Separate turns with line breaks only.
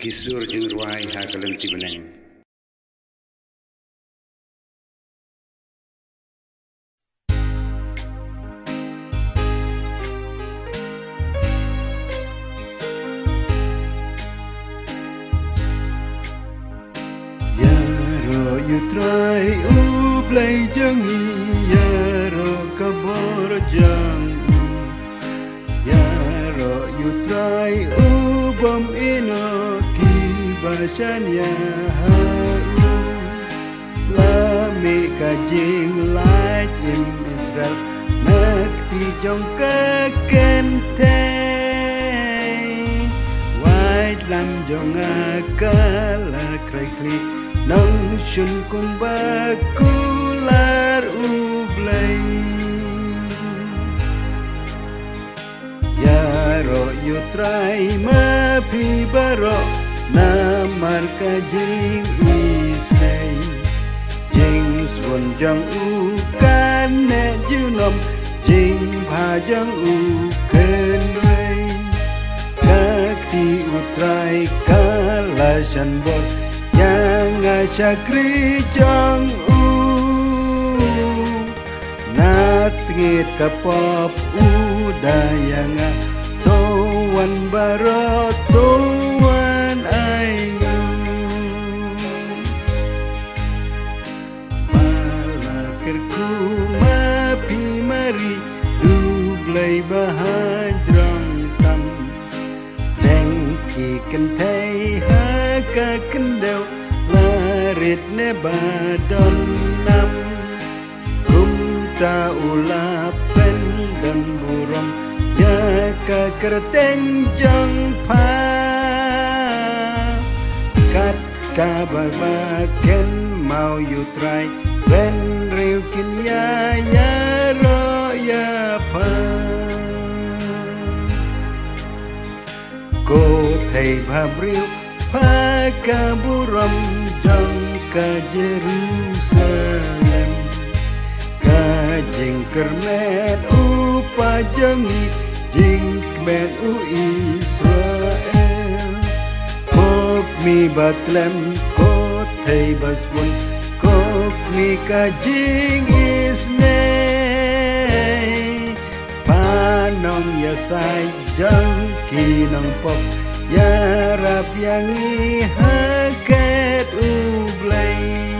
Kisur jeung ruai hakalan ti beneng.
Yaro yutrai ublay jangi yaro kabor jangu yaro yutrai ubam inoki basanya haru lami kajing laj im Israel nakti jong kakentay white lam jong akala kray kli nang shun kumbakular ublay yaro yutrai mapibaro namar kajing isay jing swon jang ukan ne junom jing bhajang uken ray kakti utrai kalashan bor yang asyakri jang natingit kapop udayang towan barot towan aingu malakirku mapi mari dublay bahajrang tam dengki kentai haka kendaw larit ne badon nam kumta ulapen dan buram ya kakerteng jang pa kat kababaken mau yutrai ben riukin ya ro ya pa ko thei bhabriu pakaburam jang ka Jerusalem kajing kermen upajangi jing kmen u Israel kok mi batlem kot thei basbun kok mi kajing isnei panong yasai jang kinang pop ya rap yangi haket ublay